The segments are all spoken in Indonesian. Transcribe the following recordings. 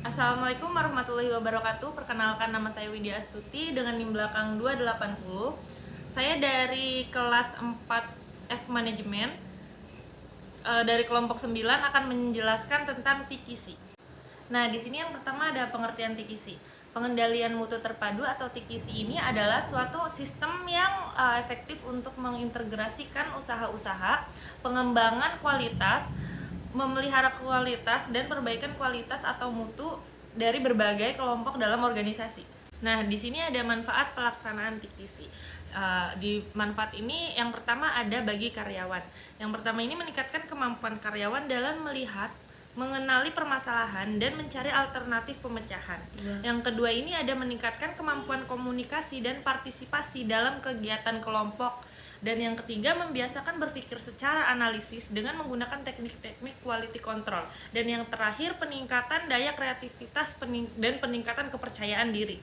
Assalamualaikum warahmatullahi wabarakatuh. Perkenalkan, nama saya Widya Astuti dengan NIM belakang 280. Saya dari kelas 4 F Manajemen, dari kelompok 9 akan menjelaskan tentang TKC. Nah, di sini yang pertama ada pengertian TKC. Pengendalian mutu terpadu atau TKC ini adalah suatu sistem yang efektif untuk mengintegrasikan usaha-usaha, pengembangan kualitas, memelihara kualitas, dan perbaikan kualitas atau mutu dari berbagai kelompok dalam organisasi. Nah, di sini ada manfaat pelaksanaan TKC. Di manfaat ini yang pertama ada bagi karyawan. Yang pertama ini meningkatkan kemampuan karyawan dalam melihat, mengenali permasalahan dan mencari alternatif pemecahan. Yang kedua ini ada meningkatkan kemampuan komunikasi dan partisipasi dalam kegiatan kelompok. Dan yang ketiga, membiasakan berpikir secara analisis dengan menggunakan teknik-teknik quality control. Dan yang terakhir, peningkatan daya kreativitas dan peningkatan kepercayaan diri.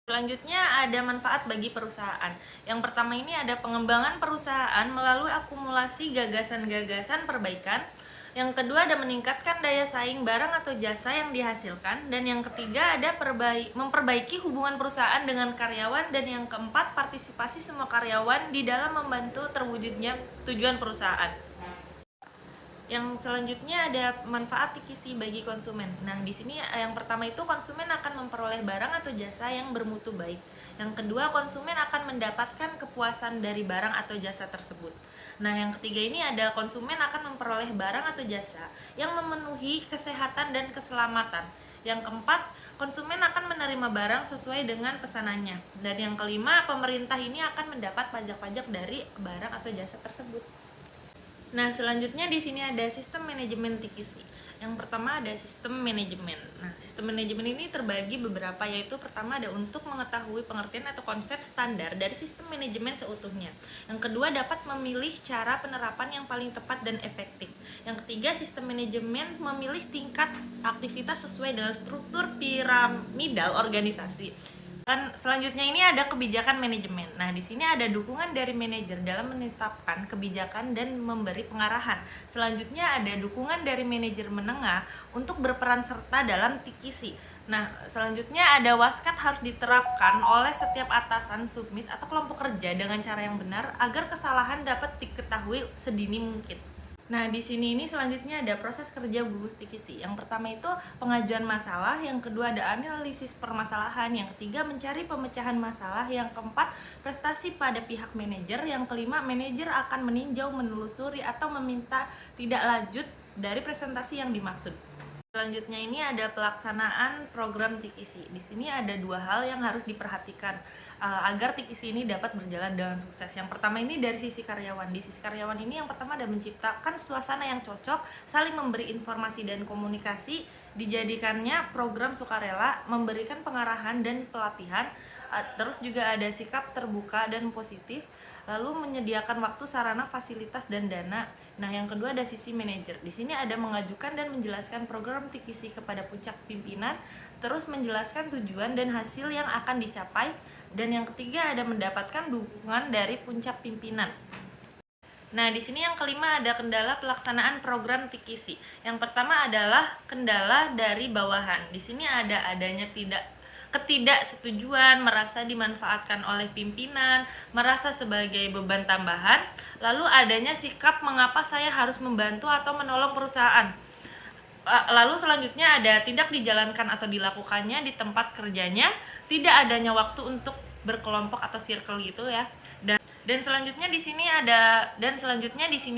Selanjutnya ada manfaat bagi perusahaan. Yang pertama ini ada pengembangan perusahaan melalui akumulasi gagasan-gagasan perbaikan. Yang kedua ada meningkatkan daya saing barang atau jasa yang dihasilkan. Dan yang ketiga ada memperbaiki hubungan perusahaan dengan karyawan. Dan yang keempat, partisipasi semua karyawan di dalam membantu terwujudnya tujuan perusahaan. Yang selanjutnya ada manfaat TKC bagi konsumen. Nah, di sini yang pertama itu konsumen akan memperoleh barang atau jasa yang bermutu baik. Yang kedua, konsumen akan mendapatkan kepuasan dari barang atau jasa tersebut. Nah, yang ketiga ini ada konsumen akan memperoleh barang atau jasa yang memenuhi kesehatan dan keselamatan. Yang keempat, konsumen akan menerima barang sesuai dengan pesanannya. Dan yang kelima, pemerintah ini akan mendapat pajak-pajak dari barang atau jasa tersebut. Nah, selanjutnya di sini ada sistem manajemen TKC. Yang pertama ada sistem manajemen. Nah, sistem manajemen ini terbagi beberapa, yaitu pertama ada untuk mengetahui pengertian atau konsep standar dari sistem manajemen seutuhnya. Yang kedua, dapat memilih cara penerapan yang paling tepat dan efektif. Yang ketiga, sistem manajemen memilih tingkat aktivitas sesuai dengan struktur piramidal organisasi. Selanjutnya ini ada kebijakan manajemen. Nah, di sini ada dukungan dari manajer dalam menetapkan kebijakan dan memberi pengarahan. Selanjutnya ada dukungan dari manajer menengah untuk berperan serta dalam TKC. Nah, selanjutnya ada waskat harus diterapkan oleh setiap atasan, submit atau kelompok kerja dengan cara yang benar agar kesalahan dapat diketahui sedini mungkin. Nah, di sini ini selanjutnya ada proses kerja gugus TKC. Yang pertama itu pengajuan masalah, yang kedua ada analisis permasalahan, yang ketiga mencari pemecahan masalah, yang keempat prestasi pada pihak manajer, yang kelima manajer akan meninjau, menelusuri atau meminta tidak lanjut dari presentasi yang dimaksud. Selanjutnya ini ada pelaksanaan program TKC. Di sini ada dua hal yang harus diperhatikan agar TKC ini dapat berjalan dengan sukses. Yang pertama ini dari sisi karyawan. Di sisi karyawan ini yang pertama ada menciptakan suasana yang cocok, saling memberi informasi dan komunikasi, dijadikannya program sukarela, memberikan pengarahan dan pelatihan, terus juga ada sikap terbuka dan positif, lalu menyediakan waktu, sarana, fasilitas, dan dana. Nah, yang kedua ada sisi manajer. Di sini ada mengajukan dan menjelaskan program TKC kepada puncak pimpinan, terus menjelaskan tujuan dan hasil yang akan dicapai, dan yang ketiga ada mendapatkan dukungan dari puncak pimpinan. Nah, di sini yang kelima ada kendala pelaksanaan program TKC. Yang pertama adalah kendala dari bawahan. Di sini adanya ketidaksetujuan, merasa dimanfaatkan oleh pimpinan, merasa sebagai beban tambahan, lalu adanya sikap mengapa saya harus membantu atau menolong perusahaan. Lalu selanjutnya ada tidak dijalankan atau dilakukannya di tempat kerjanya, tidak adanya waktu untuk berkelompok atau circle gitu ya. Dan selanjutnya di sini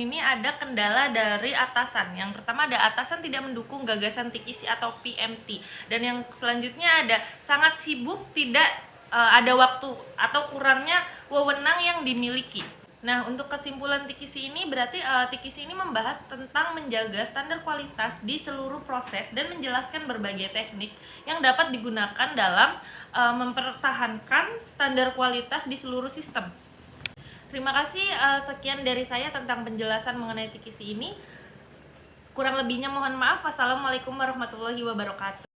nih ada kendala dari atasan. Yang pertama ada atasan tidak mendukung gagasan TKC atau PMT. Dan yang selanjutnya ada sangat sibuk, tidak ada waktu atau kurangnya wewenang yang dimiliki. Nah, untuk kesimpulan TKC ini berarti TKC ini membahas tentang menjaga standar kualitas di seluruh proses dan menjelaskan berbagai teknik yang dapat digunakan dalam mempertahankan standar kualitas di seluruh sistem. Terima kasih, sekian dari saya tentang penjelasan mengenai TKC ini. Kurang lebihnya mohon maaf. Wassalamualaikum warahmatullahi wabarakatuh.